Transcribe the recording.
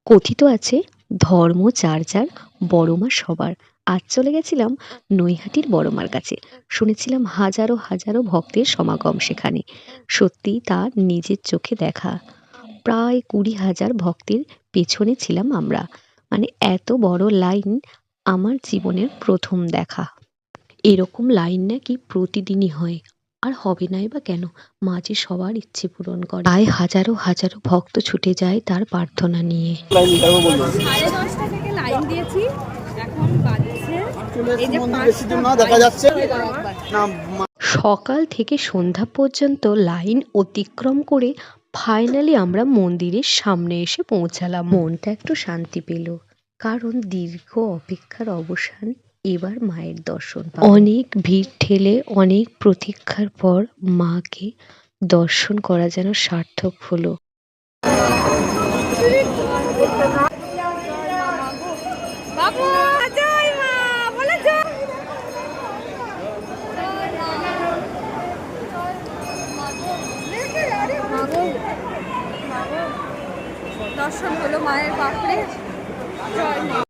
কথিত আছে ধর্ম যার যার, বড় মা সবার। আজ চলে গেছিলাম নৈহাটির বড় মার কাছে। শুনেছিলাম হাজারো হাজারো ভক্তের সমাগম সেখানে। সত্যিই তা নিজের চোখে দেখা। প্রায় ২০,০০০ ভক্তের পেছনে ছিলাম আমরা। মানে এত বড় লাইন আমার জীবনের প্রথম দেখা। এরকম লাইন নাকি প্রতিদিনই হয়। আর হবে নাই বা কেন? মা যে সবার ইচ্ছে পূরণ করে। প্রায় হাজারো হাজারো ভক্ত ছুটে যায় তার প্রার্থনা নিয়ে। 10:30 থেকে লাইন দিয়েছি, এখন বাজছে এই যে দেখা যাচ্ছে সকাল থেকে সন্ধ্যা পর্যন্ত লাইন অতিক্রম করে ফাইনালি আমরা মন্দিরের সামনে এসে পৌঁছালাম। মনটা একটু শান্তি পেল, কারণ দীর্ঘ অপেক্ষার অবসান। এবার মায়ের দর্শন পাবো। অনেক ভিড় ঠেলে অনেক প্রতীক্ষার পর মাকে দর্শন করা যেন সার্থক হলো। বাবু জয় মা বলে জয়। দর্শন হলো মায়ের বাপরে। জয় মা।